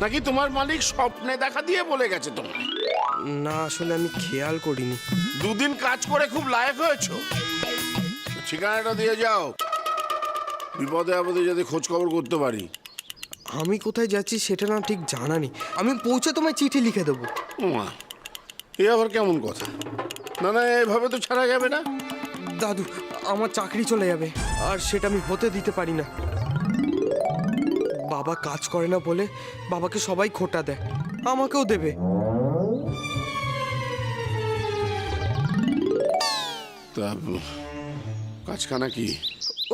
নাকি তোমার মালিক স্বপ্নে দেখা দিয়ে বলে গেছে তোমায়? না আসলে আমি খেয়াল করিনি। দুদিন কাজ করে খুব লায়ক হয়েছো। ঠিকানাটা দিয়ে যাও, বিপদে আপদে যদি খোঁজ খবর করতে পারি। আমি কোথায় যাচ্ছি সেটা না ঠিক জানা নেই। আমি পৌঁছে তোমায় চিঠি লিখে দেবো। ওমা, এ আবার কেমন কথা? না না, এভাবে তো ছাড়া যাবে না। দাদু, আমার চাকরি চলে যাবে, আর সেটা আমি হতে দিতে পারি না। বাবা কাজ করে না বলে বাবাকে সবাই খোঁটা দেয়, আমাকেও দেবে। তা কাজখানা কি?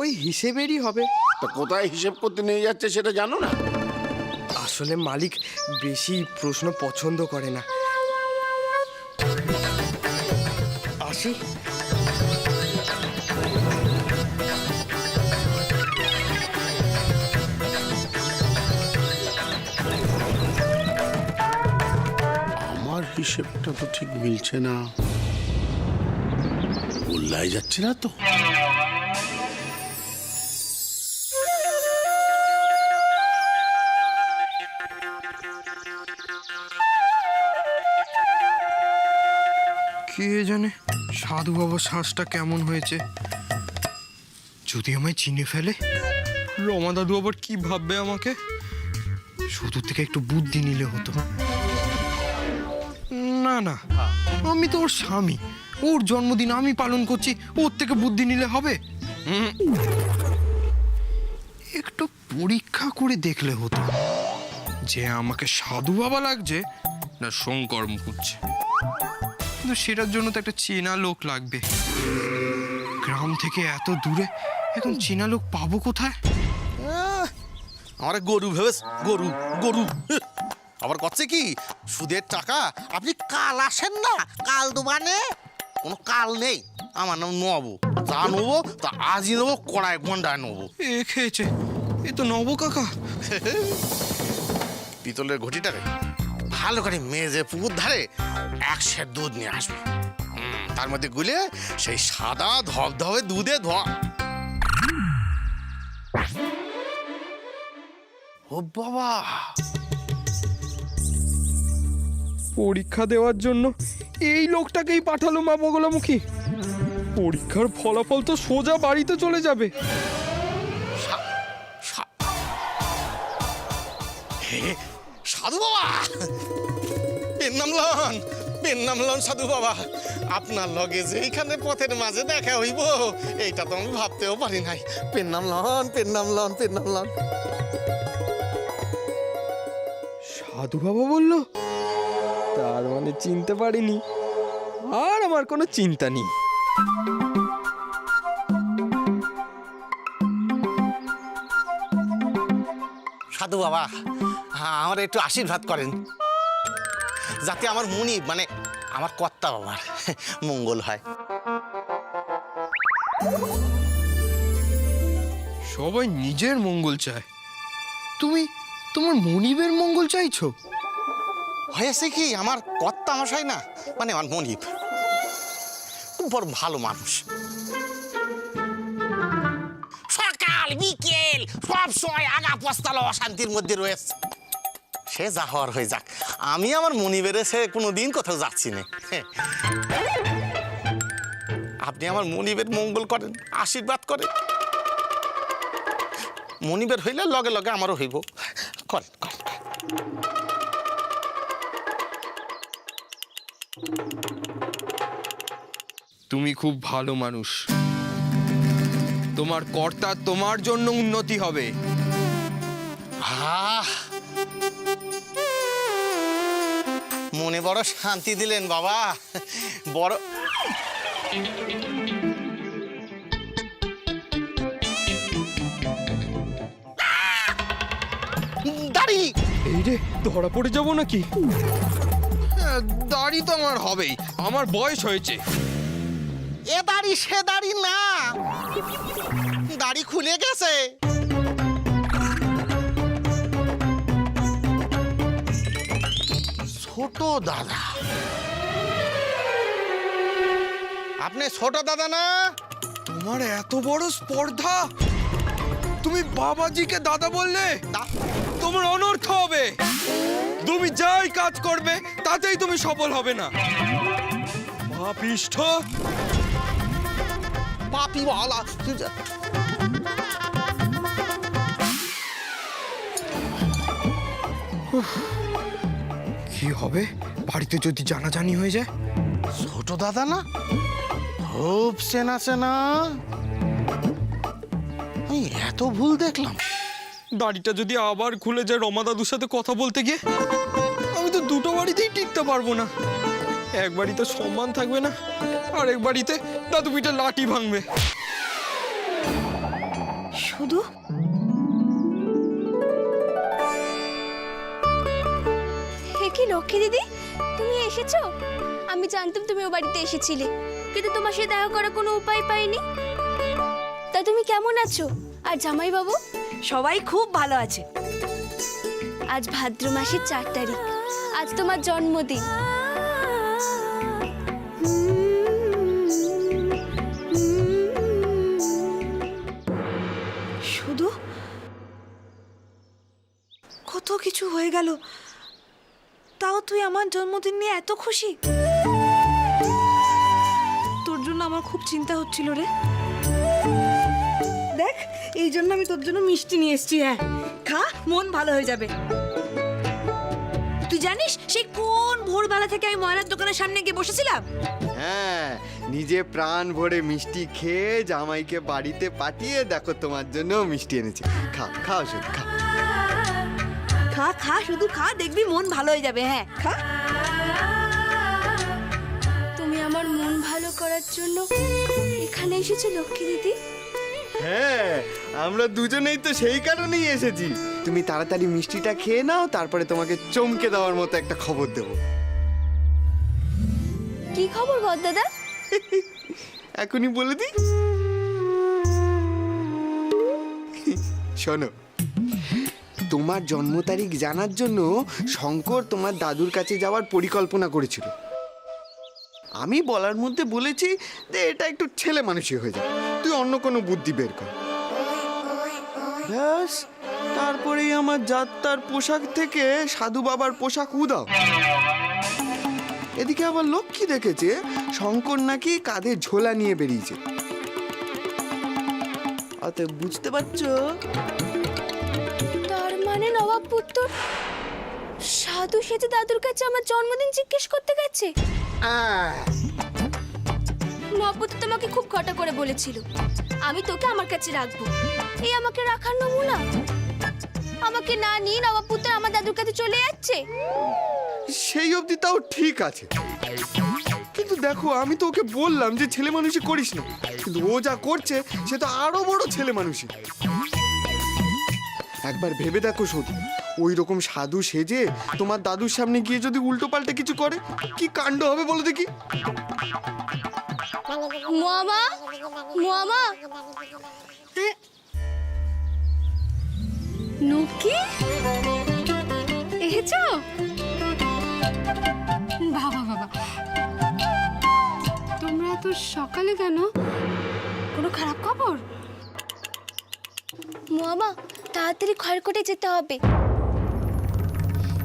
ওই হিসেবেরই হবে। তা কোথায় হিসেব করতে নিয়ে যাচ্ছে সেটা জানো না? আসলে মালিক বেশি প্রশ্ন পছন্দ করে না। আসি। আমার হিসেবটা তো ঠিক মিলছে না। গোল্লায় যাচ্ছে না তো? কে জানে সাধু বাবার শ্বাসটা কেমন হয়েছে। যদি আমায় চিনে ফেলে, রমা দাদু আবার কি ভাববে আমাকে। শুধু থেকে একটু বুদ্ধি নিলে হতো। না না, আমি তো ওর স্বামী, ওর জন্মদিন আমি পালন করছি, ওর থেকে বুদ্ধি নিলে হবে? একটু পরীক্ষা করে দেখলে হতো যে আমাকে সাধু বাবা লাগছে না শঙ্কর মুখুজ্জে। কিন্তু সেটার জন্য তো একটা চেনা লোক লাগবে। গ্রাম থেকে এত দূরে এখন চেনা লোক পাবো কোথায়? আমার গরু ভেবে গরু গরু আবার করছে কি সুদের টাকা। আপনি কাল আসেন না, কাল দোকানে কোনো কাল নেই। আমার নাম নেবো, যা নেবো তা আজই নেবো, কড়াই গন্ডায় নেবো। এ খেয়েছে, এ তো নব কাকা। পিতলের ঘটিটারে ভালো করে মেজে পুকুর ধারে 1 সের দুধ নিয়ে আসবে। তার মধ্যে গুলে সেই সাদা ধবধবে দুধে ও বাবা, পরীক্ষা দেওয়ার জন্য এই লোকটাকেই পাঠালো মা বগলামুখী। পরীক্ষার ফলাফল তো সোজা বাড়িতে চলে যাবে। সাধু বাবা, পেন নামলন, পেন নামলন সাধু বাবা। আপনার লগে যে এইখানে পথের মাঝে দেখা হইব এইটা তো আমি ভাবতেও পারি নাই। পেন নামলন, পেন নামলন, পেন নামলন। সাধু বাবা বলল, তার মানে চিনতে পারিনি। আর আমার কোনো চিন্তা নেই। সাধু বাবা, হ্যাঁ, আমার একটু আশীর্বাদ করেন যাতে আমার মুনি মানে আমার কর্তা বাবার মঙ্গল হয়। সবাই নিজের মঙ্গল চায়, তুমি তোমার মনিবের মঙ্গল চাইছো? হয়েছে কি, আমার কর্তা মশাই না মানে আমার মনিব খুব বড় ভালো মানুষ। সকাল বিকেল সব সময় আগা পস্তালো অশান্তির মধ্যে রয়েছে। সে যা হওয়ার হয়ে যাক, আমি আমার মনিবের সে কোনোদিন কোথাও যাচ্ছি না। আপনি আমার মনিবের মঙ্গল করেন, আশীর্বাদ করেন। মনিবের হইলে লগে লগে আমারও হইব। করেন করেন। তুমি খুব ভালো মানুষ, তোমার কর্তা তোমার জন্য উন্নতি হবে। মনে বড় শান্তি দিলেন বাবা, বড়। দাড়ি, এই রে, ধরা পড়ে যাবো নাকি? দাড়ি তো আমার হবেই, আমার বয়স হয়েছে। এ দাড়ি সে দাড়ি না, দাড়ি খুলে গেছে। ছোট দাদা, আপনি ছোট দাদা না? তোমার এত বড় স্পর্ধা, তুমি বাবাজিকে দাদা বললে? তোমার অনর্থ হবে। যতই কাজ করবে তাতেই তুমি সফল হবে না। পাপিষ্ঠ! পাপিওয়ালা। কি হবে বাড়িতে যদি জানাজানি হয়ে যায়? ছোট দাদা না, খুব চেনা চেনা। আমি এত ভুল দেখলাম। দাড়িটা যদি আবার খুলে যায় রমা দাদুর সাথে কথা বলতে গিয়ে, আমি তো দুটো বাড়িতেই টিকতে পারবো না। এক বাড়িতে সম্মান থাকবে না, আর এক বাড়িতে দাদু পিঠে লাঠি ভাঙবে। শুধু হে কি লক্ষ্মী দিদি, তুমি এসেছো? আমি জানতাম তুমি ও বাড়িতে এসেছিলে, কিন্তু তোমার সাথে দেখা করার কোনো উপায় পাইনি। তা তুমি কেমন আছো? আর জামাই বাবু? সবাই খুব ভালো আছে। আজ ভাদ্র মাসের 4 তারিখ, আজ তোমার জন্মদিন। শুধু কত কিছু হয়ে গেল, তাও তুই আমার জন্মদিন নিয়ে এত খুশি? তোর জন্য আমার খুব চিন্তা হচ্ছিল রে। দেখ, এই জন্য আমি তোর জন্য মিষ্টি নিয়ে এসেছি। হ্যাঁ, খা, মন ভালো হয়ে যাবে। তুই জানিস সেই কোন ভোরবেলা থেকে আমি ময়নার দোকানের সামনে গিয়ে বসেছিলাম? হ্যাঁ, নিজে প্রাণ ভরে মিষ্টি খেয়ে জামাইকে বাড়িতে পাঠিয়ে দেখো তোমার জন্য মিষ্টি এনেছে। খাও খাও শুধু খাও। খা খা, শুধু খা, দেখবি মন ভালো হয়ে যাবে। হ্যাঁ, খা। তুমি আমার মন ভালো করার জন্য এখানে এসেছো লক্ষ্মী দিদি? হ্যাঁ, আমরা দুজনেই তো সেই কারণেই এসেছি। তুমি তাড়াতাড়ি মিষ্টিটা খেয়ে নাও, তারপরে তোমাকে চমকে দেওয়ার মতো একটা খবর দেবো। কি খবর বড়দাদা? এখনই বলে দিই। শোনো, তোমার জন্ম তারিখ জানার জন্য শঙ্কর তোমার দাদুর কাছে যাওয়ার পরিকল্পনা করেছিল। আমি বলার মধ্যে বলেছি যে এটা একটু ছেলে মানুষই হয়ে যাবে, তুই অন্য কোনো বুদ্ধি বের কর। ব্যাস, তারপরেই আমার যাত্রার পোশাক থেকে সাধু বাবার পোশাক উদাও। এদিকে আবার লক্ষ্মী দেখেছে শঙ্কর নাকি কাঁধে ঝোলা নিয়ে বেরিয়েছে। অতএব বুঝতে পারছো? তার মানে নবাব পুত্র সাধু সেজে দাদুর কাছে আমার জন্মদিন জিজ্ঞেস করতে গেছে। নবাব পুত্র তোমাকে খুব ঘটা করে বলেছিল আমি তোকে আমার কাছে রাখবো। এই আমাকে রাখার নমুনা? আমাকে না নিয়ে নবাব পুত্র আমার দাদুর কাছে চলে যাচ্ছে। সেই অবধি তাও ঠিক আছে, কিন্তু দেখো আমি তো ওকে বললাম যে ছেলে মানুষই করিস না, কিন্তু ও যা করছে সে তো আরো বড় ছেলে মানুষই। একবার ভেবে দেখো শুধু, ওই রকম সাধু সেজে তোমার দাদুর সামনে গিয়ে যদি উল্টো পাল্টে কিছু করে, কি কাণ্ড হবে বলো দেখি। মামা, মামা, নকি এসেছো? বাবা বাবা, তোমরা এত সকালে কেন? কোনো খারাপ খবর? মামা, তাড়াতাড়ি খড়কোটে যেতে হবে।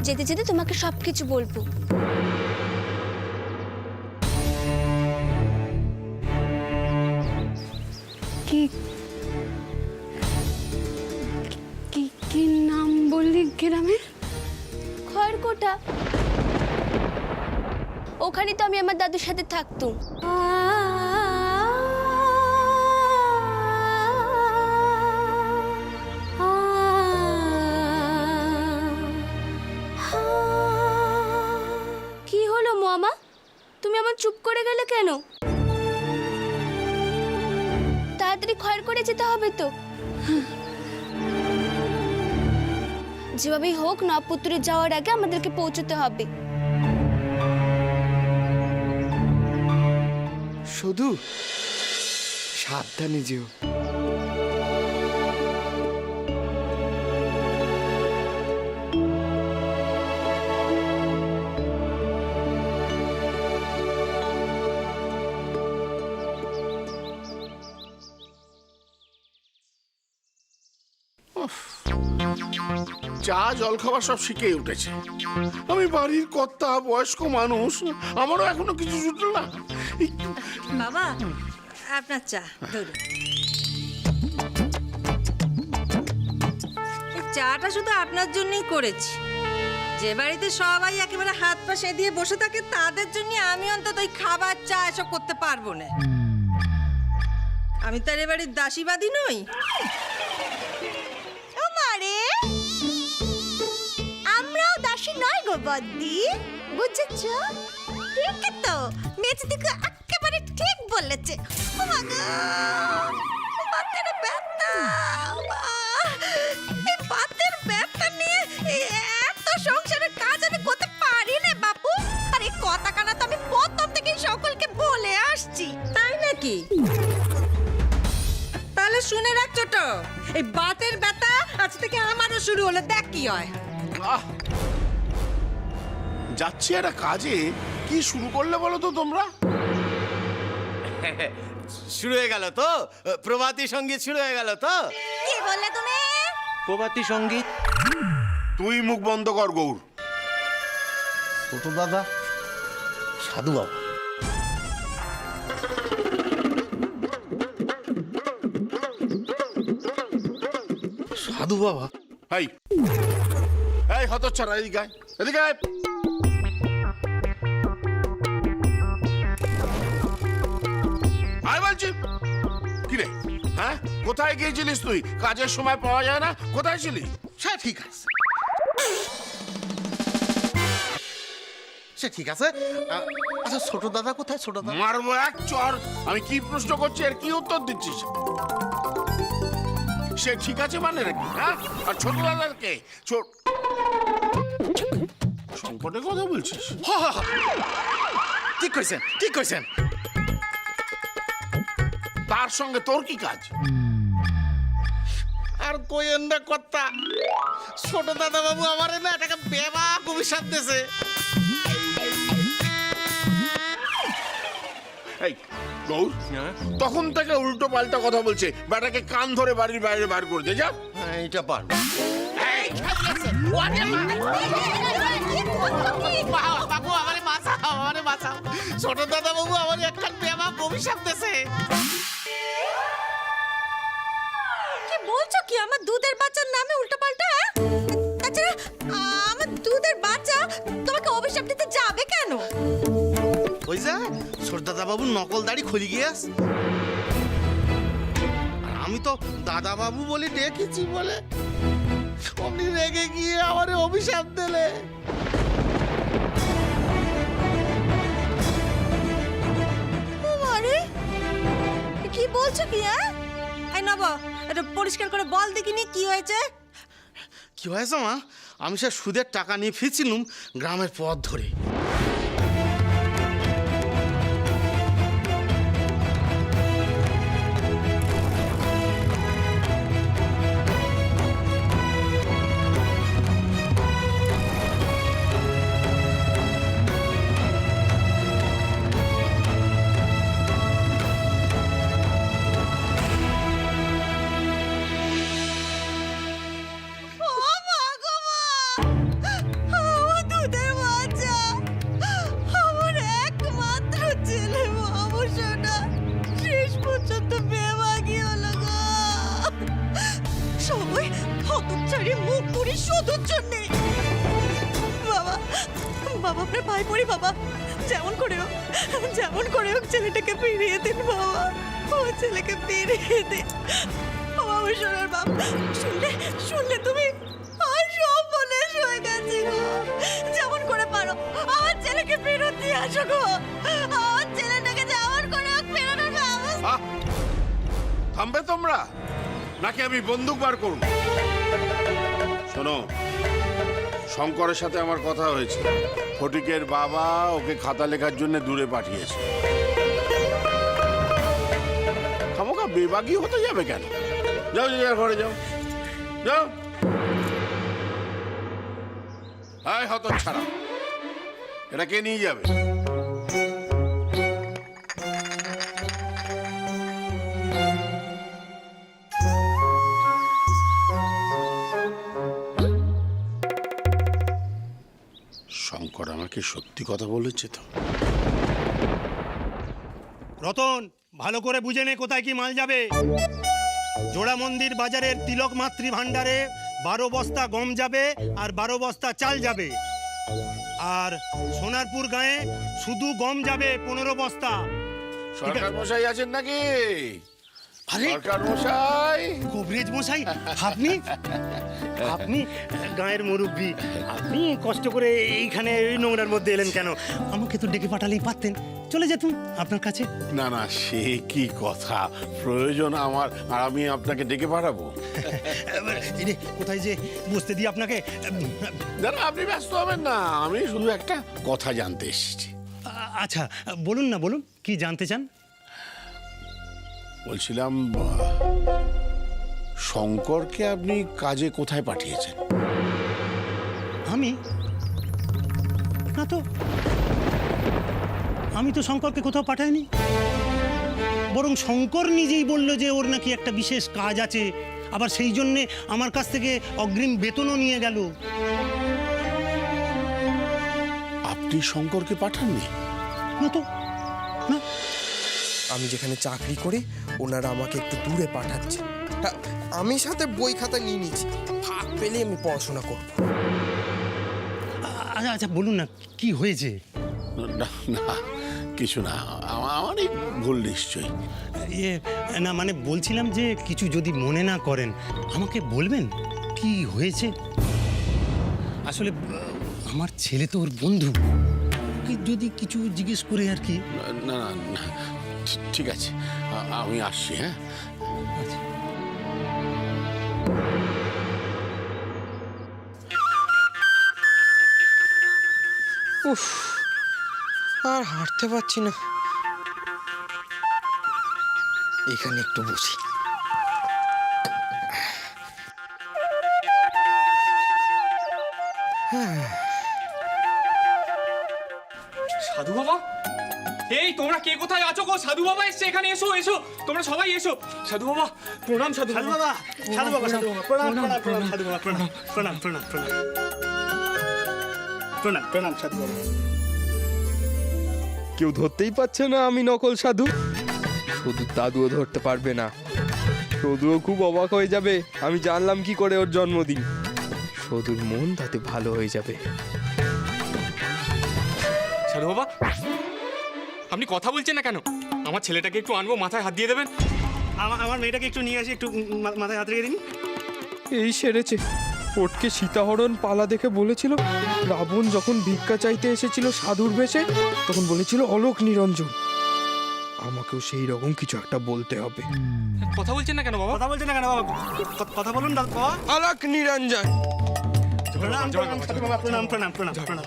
যেতে যেতে তোমাকে সবকিছু বলবো। কি কি কি নাম বললি গ্রামের? খড়কোটা। ওখানে তো আমি আমার দাদুর সাথে থাকতুম। কি হলো মামা, তুমি আমার চুপ করে গেলে কেন? তাড়াতাড়ি খড়কোটে যেতে হবে তো। যেভাবেই হোক নবপুত্রে যাওয়ার আগে আমাদেরকে পৌঁছতে হবে। শুধু সাবধানে যেও। চা জল খাবার সব শিখেই উঠেছে। আমি বাড়ির কর্তা, বয়স্ক মানুষ, আমারও এখনো কিছু জুটলো না। বাবা আপনার চা ধরুন। এই চাটা শুধু আপনার জন্যই করেছি। যে বাড়িতে সবাই একেবারে হাত পা সেদিয়ে বসে থাকে তাদের জন্য আমি অন্তত ওই খাবার চা এসব করতে পারবো না। আমি তার এবারে দাসীবাদী নই। ও মারে, আমরাও দাসী নয় গো বদ্দি, বুঝেছ? ঠিক তো, মেজদিকে একেবারে ঠিক বলেছে। ও মা গো, বাতের ব্যথা, এই বাতের ব্যথা নিয়ে এত সংসারের কাজ আমি করতে পারি না বাপু। আর এই কথা কানা তো আমি প্রথম থেকেই সকলকে বলে আসছি। তাই নাকি? তাহলে শুনে রাখ ছোট, এই বাতের ব্যথা আজ থেকে আমারও শুরু হলো, দেখ কি হয়। আহ! যাচ্ছি একটা কাজে, কি শুরু করলে বলো তো তোমরা? শুরু হয়ে গেল তো, প্রভাতী সঙ্গীত শুরু হয়ে গেল তো। কি বললে তুমি? প্রভাতী সঙ্গীত। তুই মুখ বন্ধ কর গৌর। ছোট দাদা, সাধু বাবা। সাধু বাবা? এই এই হতচ্ছাড়া, এদিকে আয়, এদিকে আয়। আয় বলছি। কি রে, হ্যাঁ কোথায় গিয়েছিলিস তুই? কাজের সময় পাওয়া যায় না, কোথায় ছিলি? সে ঠিক আছে, সে ঠিক আছে। আচ্ছা ছোট দাদা কোথায়? ছোট দাদা মারবো এক চর। আমি কি প্রশ্ন করছি আর কি উত্তর দিচ্ছিস? সে ঠিক আছে মানে নাকি? হ্যাঁ, আর ছোট দাদাকে সংকটের কথা বলছিস? ঠিক কইছেন, ঠিক কইছেন। তার সঙ্গে তোর কি কাজ? আর কইেন না কথা, ছোট দাদা বাবু আমার না এটাকে বেবাক অভিশাপ দিয়েছে। এই গৌর, তখন থেকে উল্টো পাল্টা কথা বলছে। বেটাকে কান ধরে বাড়ির বাইরে বার করে দে, যা। এইটা পারবো। বাবু আমারে বাঁচাও, আমারে বাঁচাও। ছোট দাদা বাবু আমার একটা বেবাক অভিশাপ দিয়েছে। কি বলছো কি? আমার দুধের বাচ্চার নামে উল্টোপাল্টা? তাছাড়া আমার দুধের বাচ্চা তোমাকে অভিশাপ দিতে যাবে কেন? ওই যা ছোট দাদা বাবু নকল দাড়ি খুলে গিয়েস। আর আমি তো দাদা বাবু বলে ডেকেছি বলে অমনি রেগে গিয়ে আমারে অভিশাপ দিলে। আরে কি বলছো কি? হ্যাঁ এই নব, এটা পরিষ্কার করে বল দেখিনি কি হয়েছে। কি হয়েছে মা? আমি সে সুদের টাকা নিয়ে ফিরছিলুম গ্রামের পথ ধরে। দুধের বাচ্চা, আমার একমাত্র ছেলে বাবু সোনা, শেষ পর্যন্ত বেমাগি হলো গো। সবাই হতচ্ছাড়ি মুখ পুরি শোধুর জন্যে। বাবা, বাবা আপনার ভাই পড়ি বাবা, যেমন করে হোক ছেলেটাকে ফিরিয়ে দিন বাবা। ও ছেলেকে ফিরিয়ে দিন বাবা। সোনার বাপ, শুনলে তুমি আর সব মনে হয়ে গেছে গো। যেমন করে পারো আমার ছেলেকে ফেরত দিয়ে আসো গো। আমার ছেলেটাকে যেমন করে হোক ফেরানোর ব্যবস্থা। আহ! থামবে তোমরা, নাকি আমি বন্দুক বার করুন? শোনো, শঙ্করের সাথে আমার কথা হয়েছে। ফটিকের বাবা ওকে খাতা লেখার জন্য দূরে পাঠিয়েছে। খামোকা বেবাগি হতে যাবে কেন? যাও, যাও ঘরে যাও, যাও। হায় হতচ্ছাড়া, এটা কে নিয়ে যাবে? শঙ্কর আমাকে সত্যি কথা বলেছে তো? রতন, ভালো করে বুঝে নে কোথায় কি মাল যাবে। জোড়া মন্দির বাজারের তিলক মাতৃ ভাণ্ডারে 12 বস্তা গম যাবে আর 12 বস্তা চাল যাবে। আর সোনারপুর গায়ে শুধু গম যাবে 15 বস্তা। সরকার মশাই আছেন নাকি? আরে সরকার মশাই, কবরেজ মশাই, আপনি আপনি গায়ের মুরব্বী, আপনি কষ্ট করে এইখানে এই নোংরার মধ্যে এলেন কেন? আমাকে তো ডেকে পাঠালেই পারতেন, চলে যেতুম আপনার কাছে। না না, সে কি কথা, প্রয়োজন আমার আর আমি আপনাকে ডেকে পাঠাবো? এই রে, কোথায় যে বসতে দিই আপনাকে। না না, আপনি ব্যস্ত হবেন না, আমি শুধু একটা কথা জানতে এসেছি। আচ্ছা বলুন না, বলুন কি জানতে চান? বলছিলাম, শঙ্করকে আপনি কাজে কোথায় পাঠিয়েছেন? আমি না তো, আমি তো শঙ্করকে কোথাও পাঠাইনি। বরং শঙ্কর নিজেই বলল যে ওর নাকি একটা বিশেষ কাজ আছে, আবার সেই জন্যে আমার কাছ থেকে অগ্রিম বেতনও নিয়ে গেল। আপনি শঙ্করকে পাঠাননি? না তো, না। আমি যেখানে চাকরি করি ওনারা আমাকে একটু দূরে পাঠাচ্ছে। হ্যাঁ, আমি সাথে বই খাতা নিয়ে নিয়েছি, ফাঁক পেলে আমি পড়াশোনা করব। আচ্ছা আচ্ছা বলুন না কি হয়েছে? না না, কিছু না, আমারই ভুল নিশ্চয়ই। ইয়ে না, মানে বলছিলাম যে কিছু যদি মনে না করেন আমাকে বলবেন কি হয়েছে। আসলে আমার ছেলে তো ওর বন্ধু, ওকে যদি কিছু জিজ্ঞেস করে আর কি। না না না, ঠিক আছে, আমি আসছি। হ্যাঁ, উফ, আর হাঁটতে পারছি না, এখানে একটু বসি। সাধু বাবা, এই তোমরা কে কোথায় আছো গো? সাধু বাবা এসছে, এখানে এসো এসো, তোমরা সবাই এসো। সাধু বাবা প্রণাম। সাধু সাধু বাবা, সাধু বাবা, সাধু বাবা, প্রণাম প্রণাম প্রণাম, সাধু বাবা প্রণাম প্রণাম প্রণাম প্রণাম প্রণাম প্রণাম, সাধু বাবা। কেউ ধরতেই পারছে না আমি নকল সাধু। শুধু দাদুও ধরতে পারবে না। সদুও খুব অবাক হয়ে যাবে আমি জানলাম কি করে ওর জন্মদিন। সদুর মন তাতে ভালো হয়ে যাবে। সাধু বাবা, আপনি কথা বলছেন না কেন? আমার ছেলেটাকে একটু আনবো, মাথায় হাত দিয়ে দেবেন। আমার মেয়েটাকে একটু নিয়ে আসি, একটু মাথায় হাত রেখে দিন। এই সেরেছে। ওটকে সীতাহরণ পালা দেখে বলেছিল রাবণ যখন ভিক্ষা চাইতে এসেছিল সাধুর বেশে, তখন বলেছিল অলোক নিরঞ্জন। আমাকেও সেই রকম কিছু একটা বলতে হবে। কথা বলছেন না কেন বাবা? কথা বলছেন না কেন বাবা? কথা বলুন দাদু বাবা। অলোক নিরঞ্জন। প্রণাম প্রণাম, সাধু বাবা, প্রণাম প্রণাম প্রণাম প্রণাম প্রণাম।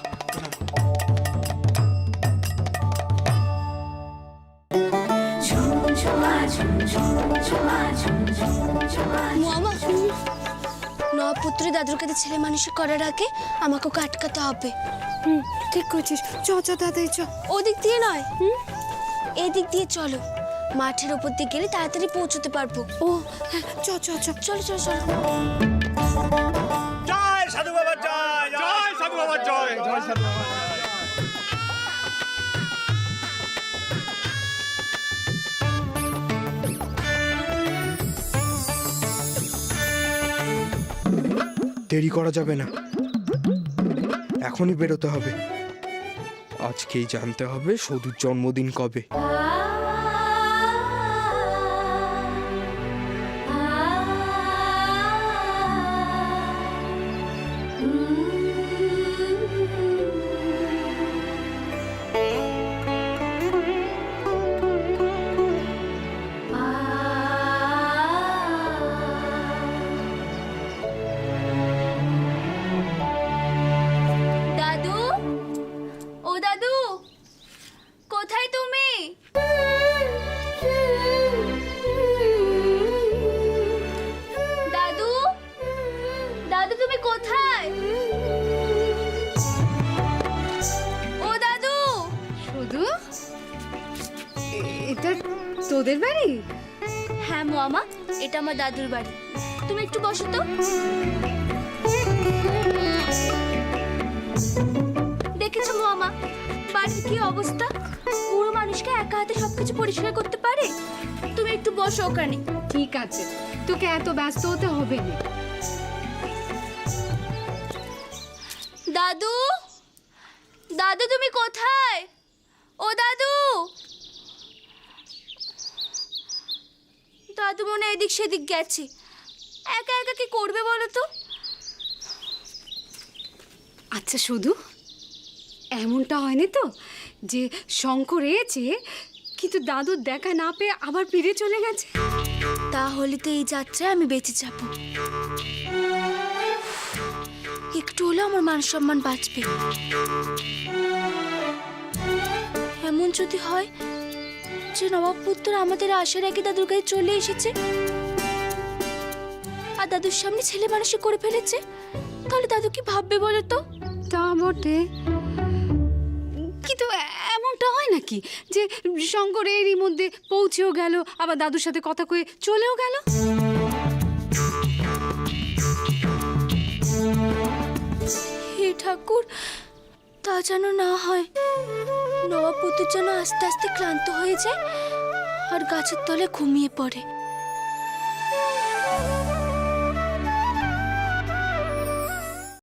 মামা, নপুত্র দাদুর কাছে ছেলে মানুষ করার আগে আমাকে ওকে আটকাতে হবে। ঠিক করছিস, চ চ তাড়াতাড়ি চ। ওদিক দিয়ে নয়, এদিক দিয়ে চলো। মাঠের ওপর দিয়ে গেলে তাড়াতাড়ি পৌঁছতে পারবো। ও হ্যাঁ, চ চ চ। চলো চলো চলো। জয় সাধু বাবা, জয় জয় সাধু বাবা, জয় জয় সাধু বাবা। দেরি করা যাবে না, এখনই বেরোতে হবে। আজকেই জানতে হবে সদুর জন্মদিন কবে। দাদু, ও দাদু, কোথায় তুমি? দাদু, দাদু তুমি কোথায়? ও দাদু। শুধু এটা তোদের বাড়ি? হ্যাঁ মামা, এটা আমার দাদুর বাড়ি। তুমি একটু বসো তো। মা, বাড়ির কি অবস্থা? বুড়ো মানুষকে একা হাতে সবকিছু পরিষ্কার করতে পারে? তুমি একটু বসো ওখানে। ঠিক আছে, তোকে এত ব্যস্ত হতে হবে না। দাদু, দাদু তুমি কোথায়? ও দাদু, দাদু মনে হয় এদিক সেদিক গেছে। একা একা কি করবে বলো তো? আচ্ছা শুধু এমনটা হয়নি তো যে শঙ্কর এসেছে কিন্তু দাদুর দেখা না পেয়ে আবার ফিরে চলে গেছে? তাহলে তো এই যাত্রায় আমি বেঁচে যাব। একটু হলেও আমার মান সম্মান বাঁচবে। এমন যদি হয় যে নবাব পুত্র আমাদের আসার আগে দাদুর কাছে চলে এসেছে আর দাদুর সামনে ছেলে মানুষই করে ফেলেছে, তাহলে দাদু কি ভাববে বলো তো? তা বটে, কিন্তু এমনটা হয় নাকি যে শঙ্কর এরই মধ্যে পৌঁছেও গেল আবার দাদুর সাথে কথা কয়ে চলেও গেল? হে ঠাকুর, তা যেন না হয়। নবাব পুত্র যেন আস্তে আস্তে ক্লান্ত হয়ে যায় আর গাছের তলে ঘুমিয়ে পড়ে।